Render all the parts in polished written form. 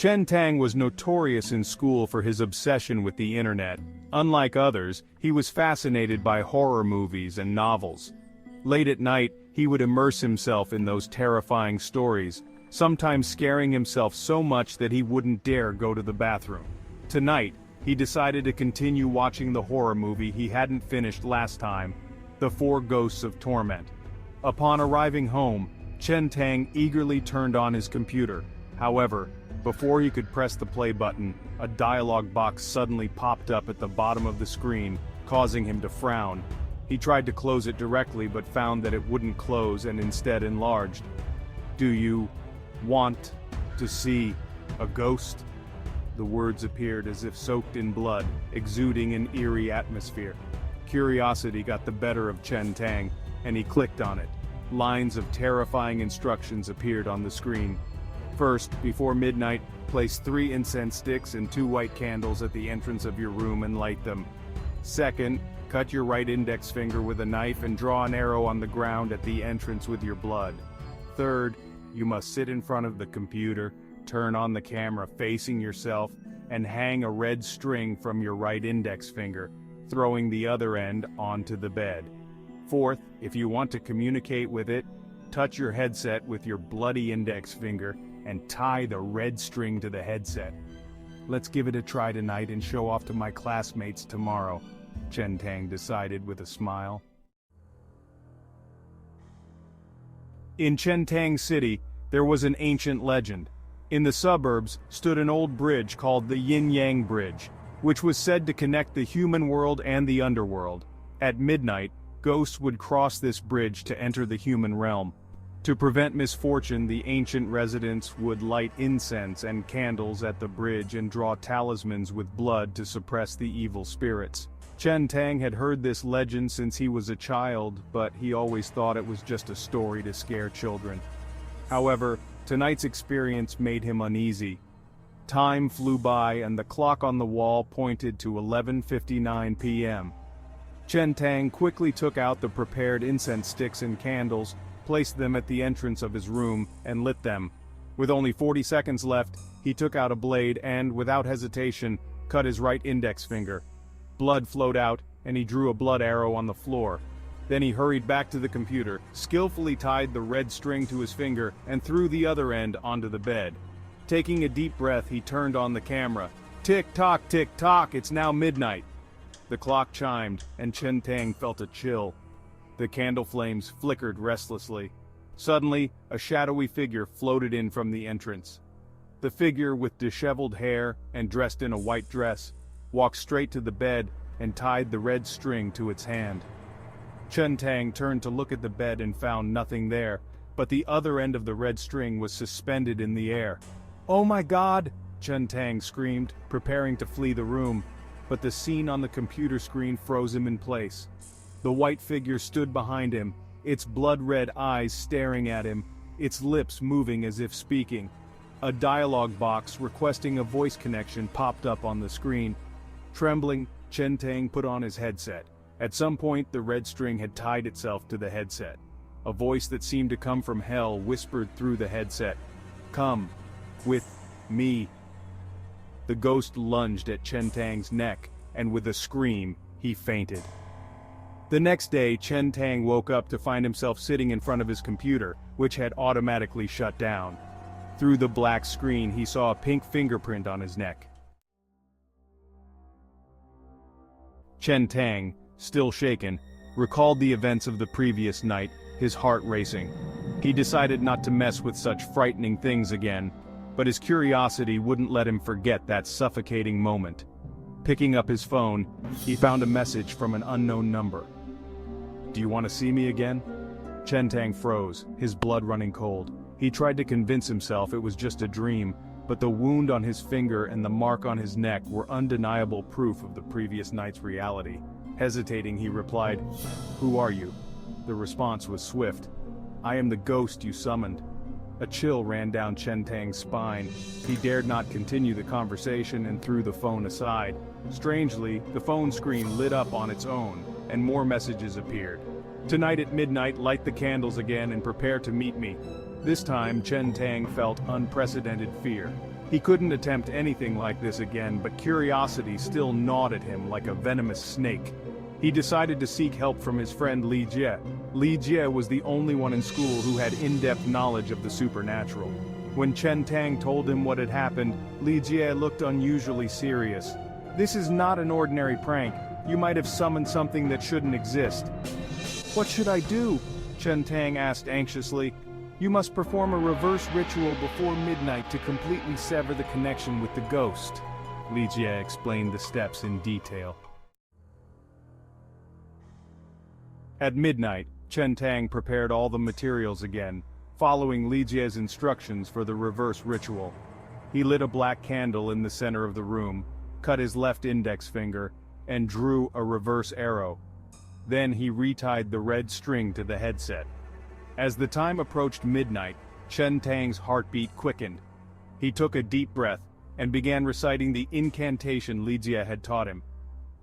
Chen Tang was notorious in school for his obsession with the internet. Unlike others, he was fascinated by horror movies and novels. Late at night, he would immerse himself in those terrifying stories, sometimes scaring himself so much that he wouldn't dare go to the bathroom. Tonight, he decided to continue watching the horror movie he hadn't finished last time, The Four Ghosts of Torment. Upon arriving home, Chen Tang eagerly turned on his computer. However, before he could press the play button, a dialog box suddenly popped up at the bottom of the screen, causing him to frown. He tried to close it directly but found that it wouldn't close and instead enlarged. "Do you want to see a ghost?" The words appeared as if soaked in blood, exuding an eerie atmosphere. Curiosity got the better of Chen Tang, and he clicked on it. Lines of terrifying instructions appeared on the screen. First, before midnight, place 3 incense sticks and 2 white candles at the entrance of your room and light them. Second, cut your right index finger with a knife and draw an arrow on the ground at the entrance with your blood. Third, you must sit in front of the computer, turn on the camera facing yourself, and hang a red string from your right index finger, throwing the other end onto the bed. Fourth, if you want to communicate with it, touch your headset with your bloody index finger and tie the red string to the headset. "Let's give it a try tonight and show off to my classmates tomorrow," Chen Tang decided with a smile. In Chen Tang City, there was an ancient legend. In the suburbs stood an old bridge called the Yin-Yang Bridge, which was said to connect the human world and the underworld. At midnight, ghosts would cross this bridge to enter the human realm. To prevent misfortune, the ancient residents would light incense and candles at the bridge and draw talismans with blood to suppress the evil spirits. Chen Tang had heard this legend since he was a child, but he always thought it was just a story to scare children. However, tonight's experience made him uneasy. Time flew by and the clock on the wall pointed to 11:59 p.m. Chen Tang quickly took out the prepared incense sticks and candles, placed them at the entrance of his room, and lit them. With only 40 seconds left, he took out a blade and, without hesitation, cut his right index finger. Blood flowed out, and he drew a blood arrow on the floor. Then he hurried back to the computer, skillfully tied the red string to his finger, and threw the other end onto the bed. Taking a deep breath, he turned on the camera. Tick-tock, it's now midnight. The clock chimed, and Chen Tang felt a chill. The candle flames flickered restlessly. Suddenly, a shadowy figure floated in from the entrance. The figure, with disheveled hair and dressed in a white dress, walked straight to the bed and tied the red string to its hand. Chen Tang turned to look at the bed and found nothing there, but the other end of the red string was suspended in the air. "Oh my God!" Chen Tang screamed, preparing to flee the room, but the scene on the computer screen froze him in place. The white figure stood behind him, its blood-red eyes staring at him, its lips moving as if speaking. A dialog box requesting a voice connection popped up on the screen. Trembling, Chen Tang put on his headset. At some point, the red string had tied itself to the headset. A voice that seemed to come from hell whispered through the headset, "Come with me." The ghost lunged at Chen Tang's neck, and with a scream, he fainted. The next day, Chen Tang woke up to find himself sitting in front of his computer, which had automatically shut down. Through the black screen, he saw a pink fingerprint on his neck. Chen Tang, still shaken, recalled the events of the previous night, his heart racing. He decided not to mess with such frightening things again, but his curiosity wouldn't let him forget that suffocating moment. Picking up his phone, he found a message from an unknown number. "Do you want to see me again?" Chen Tang froze, his blood running cold. He tried to convince himself it was just a dream, but the wound on his finger and the mark on his neck were undeniable proof of the previous night's reality. Hesitating, he replied, "Who are you?" The response was swift. "I am the ghost you summoned." A chill ran down Chen Tang's spine. He dared not continue the conversation and threw the phone aside. Strangely, the phone screen lit up on its own, and more messages appeared. "Tonight at midnight, light the candles again and prepare to meet me." This time, Chen Tang felt unprecedented fear. He couldn't attempt anything like this again, but curiosity still gnawed at him like a venomous snake. He decided to seek help from his friend Li Jie. Li Jie was the only one in school who had in-depth knowledge of the supernatural. When Chen Tang told him what had happened, Li Jie looked unusually serious. "This is not an ordinary prank. You might have summoned something that shouldn't exist." "What should I do?" Chen Tang asked anxiously. "You must perform a reverse ritual before midnight to completely sever the connection with the ghost." Li Jie explained the steps in detail. At midnight, Chen Tang prepared all the materials again, following Li Jie's instructions for the reverse ritual. He lit a black candle in the center of the room, cut his left index finger, and drew a reverse arrow. Then he retied the red string to the headset. As the time approached midnight, Chen Tang's heartbeat quickened. He took a deep breath and began reciting the incantation Li Jie had taught him.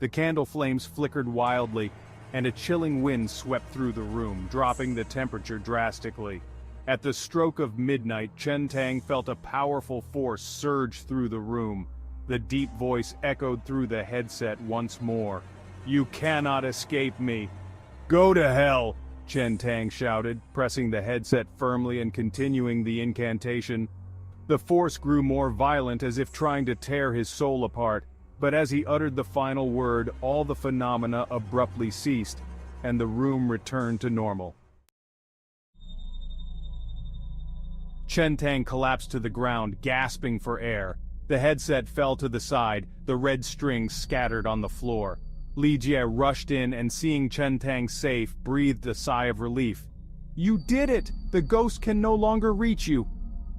The candle flames flickered wildly, and a chilling wind swept through the room, dropping the temperature drastically. At the stroke of midnight, Chen Tang felt a powerful force surge through the room. The deep voice echoed through the headset once more. "You cannot escape me." "Go to hell!" Chen Tang shouted, pressing the headset firmly and continuing the incantation. The force grew more violent, as if trying to tear his soul apart, but as he uttered the final word, all the phenomena abruptly ceased, and the room returned to normal. Chen Tang collapsed to the ground, gasping for air. The headset fell to the side, the red strings scattered on the floor. Li Jie rushed in and, seeing Chen Tang safe, breathed a sigh of relief. "You did it! The ghost can no longer reach you!"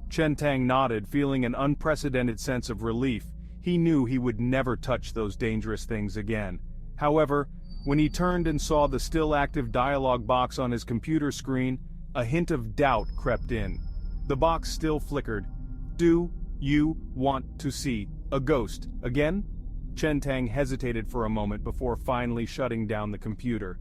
Chen Tang nodded, feeling an unprecedented sense of relief. He knew he would never touch those dangerous things again. However, when he turned and saw the still active dialogue box on his computer screen, a hint of doubt crept in. The box still flickered. "Do you want to see a ghost again?" Chen Tang hesitated for a moment before finally shutting down the computer.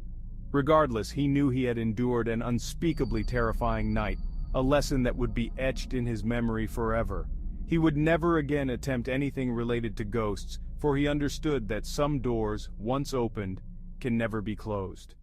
Regardless, he knew he had endured an unspeakably terrifying night, a lesson that would be etched in his memory forever. He would never again attempt anything related to ghosts, for he understood that some doors, once opened, can never be closed.